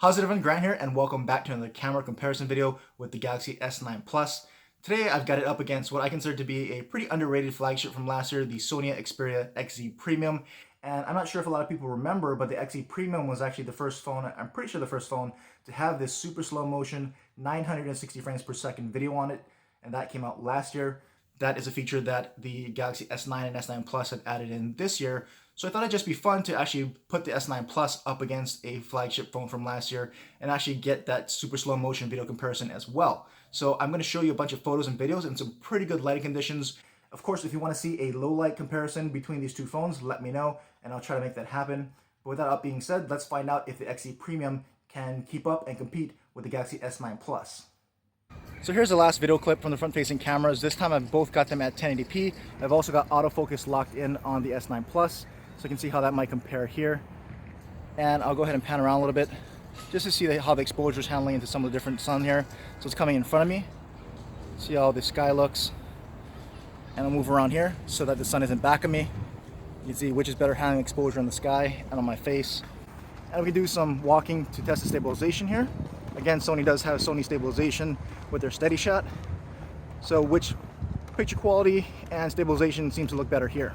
How's it everyone? Grant here, and welcome back to another camera comparison video with the Galaxy S9 Plus. Today I've got it up against what I consider to be a pretty underrated flagship from last year, the Sony Xperia XZ Premium. And I'm not sure if a lot of people remember, but the XZ Premium was actually the first phone, I'm pretty sure the first phone, to have this super slow motion 960 frames per second video on it, and that came out last year. That is a feature that the Galaxy S9 and S9 Plus have added in this year. So I thought it'd just be fun to actually put the S9 Plus up against a flagship phone from last year and actually get that super slow motion video comparison as well. So I'm going to show you a bunch of photos and videos in some pretty good lighting conditions. Of course, if you want to see a low light comparison between these two phones, let me know and I'll try to make that happen. But with that being said, let's find out if the XZ Premium can keep up and compete with the Galaxy S9 Plus. So here's the last video clip from the front-facing cameras. This time I've both got them at 1080p. I've also got autofocus locked in on the S9 Plus, so you can see how that might compare here. And I'll go ahead and pan around a little bit just to see how the exposure is handling into some of the different sun here. So it's coming in front of me. See how the sky looks. And I'll move around here so that the sun isn't back of me. You can see which is better handling exposure in the sky and on my face. And we can do some walking to test the stabilization here. Again, Sony does have Sony stabilization with their steady shot. So which picture quality and stabilization seems to look better here?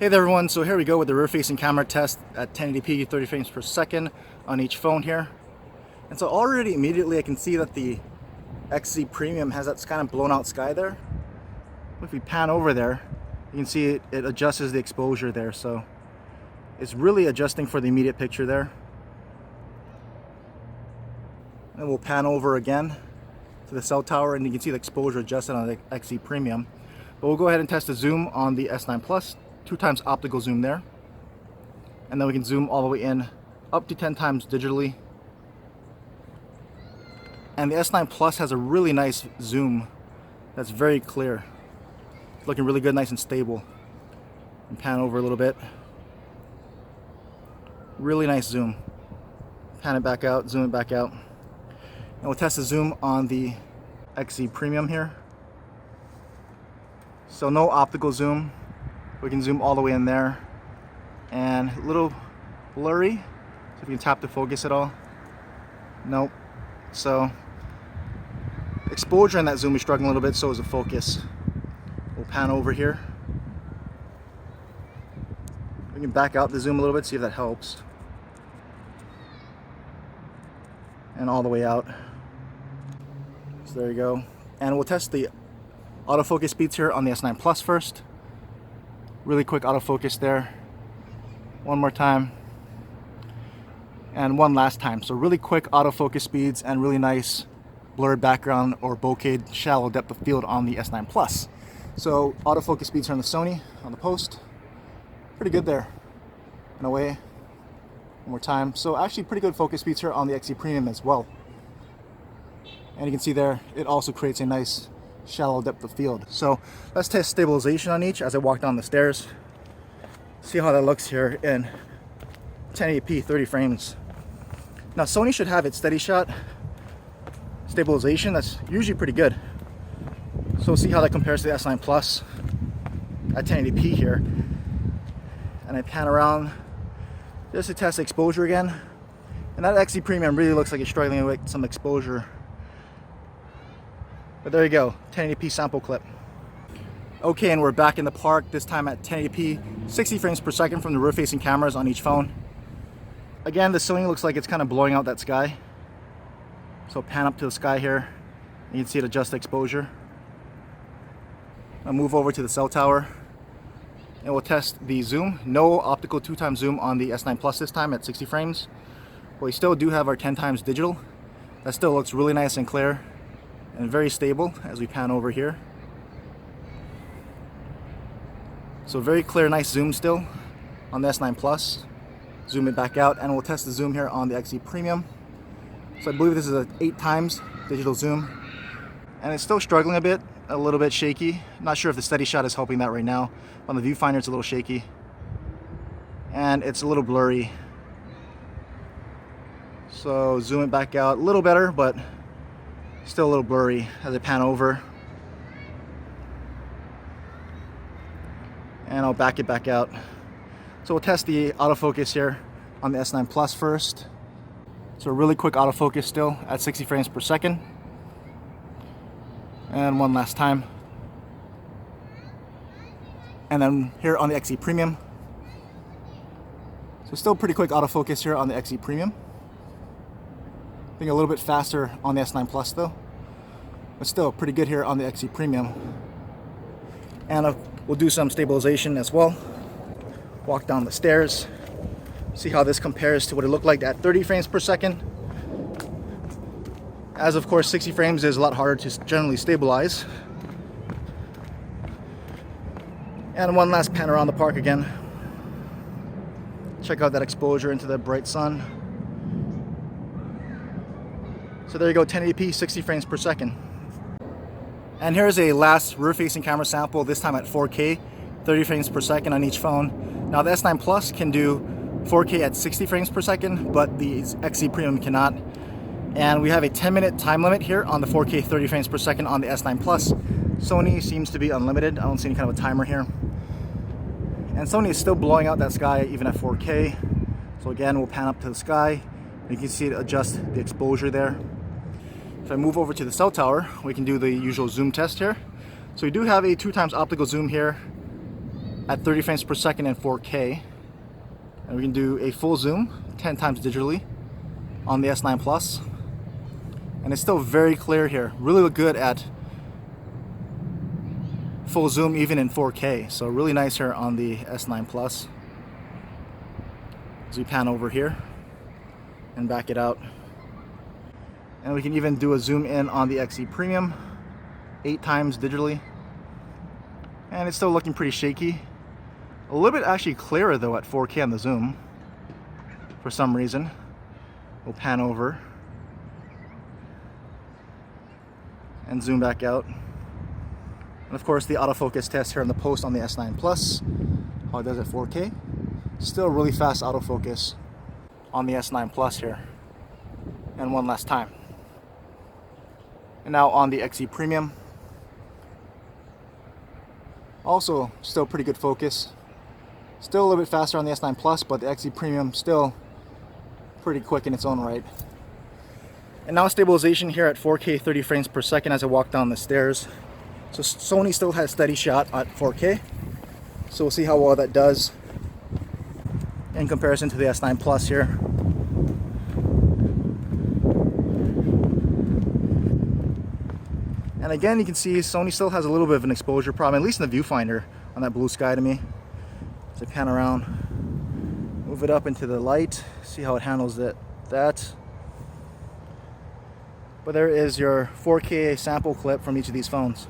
Hey there everyone, so here we go with the rear-facing camera test at 1080p 30 frames per second on each phone here. And so already immediately I can see that the XZ Premium has that kind of blown out sky there. If we pan over there, you can see it adjusts the exposure there, so it's really adjusting for the immediate picture there. And we'll pan over again to the cell tower and you can see the exposure adjusted on the XZ Premium. But we'll go ahead and test the zoom on the S9 Plus. 2x optical zoom there, and then we can zoom all the way in up to 10 times digitally. And the S9 Plus has a really nice zoom that's very clear. It's looking really good, nice and stable. And pan over a little bit. Really nice zoom. Pan it back out, zoom it back out. And we'll test the zoom on the XZ Premium here. So no optical zoom. We can zoom all the way in there, and a little blurry, so if you can tap to focus at all. Nope. So exposure in that zoom is struggling a little bit, so is the focus. We'll pan over here. We can back out the zoom a little bit, see if that helps. And all the way out. So there you go. And we'll test the autofocus speeds here on the S9 Plus first. Really quick autofocus there. One more time. And one last time. So really quick autofocus speeds and really nice blurred background or bokeh shallow depth of field on the S9 Plus. So autofocus speeds here on the Sony, on the post. Pretty good there, in a way. One more time. So actually pretty good focus speeds here on the XE Premium as well. And you can see there, it also creates a nice shallow depth of field. So let's test stabilization on each as I walk down the stairs. See how that looks here in 1080p 30 frames. Now Sony should have its steady shot stabilization. That's usually pretty good. So we'll see how that compares to the S9 Plus at 1080p here. And I pan around just to test exposure again. And that XE Premium really looks like it's struggling with some exposure. But there you go, 1080p sample clip. Okay, and we're back in the park, this time at 1080p, 60 frames per second from the rear-facing cameras on each phone. Again, the Sony looks like it's kind of blowing out that sky. So pan up to the sky here, and you can see it adjust exposure. I'll move over to the cell tower, and we'll test the zoom. No optical 2x zoom on the S9 Plus this time at 60 frames. But we still do have our 10x digital. That still looks really nice and clear, and very stable as we pan over here. So very clear, nice zoom still on the S9 Plus. Zoom it back out, and we'll test the zoom here on the XE Premium. So I believe this is an 8x digital zoom, and it's still struggling a little bit shaky. Not sure if the steady shot is helping that right now. On the viewfinder it's a little shaky, and it's a little blurry. So zoom it back out, a little better, but still a little blurry as I pan over. And I'll back it back out. So we'll test the autofocus here on the S9 Plus first. So a really quick autofocus still at 60 frames per second. And one last time. And then here on the XE Premium. So still pretty quick autofocus here on the XE Premium. I think a little bit faster on the S9 Plus though. But still pretty good here on the XE Premium. And we'll do some stabilization as well. Walk down the stairs. See how this compares to what it looked like at 30 frames per second. As of course 60 frames is a lot harder to generally stabilize. And one last pan around the park again. Check out that exposure into the bright sun. So there you go, 1080p, 60 frames per second. And here's a last rear-facing camera sample, this time at 4K, 30 frames per second on each phone. Now the S9 Plus can do 4K at 60 frames per second, but the XE Premium cannot. And we have a 10-minute time limit here on the 4K 30 frames per second on the S9 Plus. Sony seems to be unlimited. I don't see any kind of a timer here. And Sony is still blowing out that sky even at 4K. So again, we'll pan up to the sky. You can see it adjust the exposure there. If I move over to the cell tower, we can do the usual zoom test here. So we do have a 2x optical zoom here at 30 frames per second and 4K. And we can do a full zoom, 10x digitally, on the S9 Plus. And it's still very clear here. Really look good at full zoom even in 4K. So really nice here on the S9 Plus. As we pan over here and back it out. And we can even do a zoom in on the XE Premium, 8x digitally. And it's still looking pretty shaky. A little bit actually clearer though at 4K on the zoom, for some reason. We'll pan over and zoom back out. And of course the autofocus test here on the post on the S9 Plus, how it does at 4K. Still really fast autofocus on the S9 Plus here. And one last time. And now on the XE Premium. Also still pretty good focus. Still a little bit faster on the S9 Plus, but the XE Premium still pretty quick in its own right. And now stabilization here at 4K 30 frames per second as I walk down the stairs. So Sony still has steady shot at 4K. So we'll see how well that does in comparison to the S9 Plus here. And again, you can see Sony still has a little bit of an exposure problem, at least in the viewfinder on that blue sky to me. As I pan around, move it up into the light, see how it handles that. But there is your 4K sample clip from each of these phones.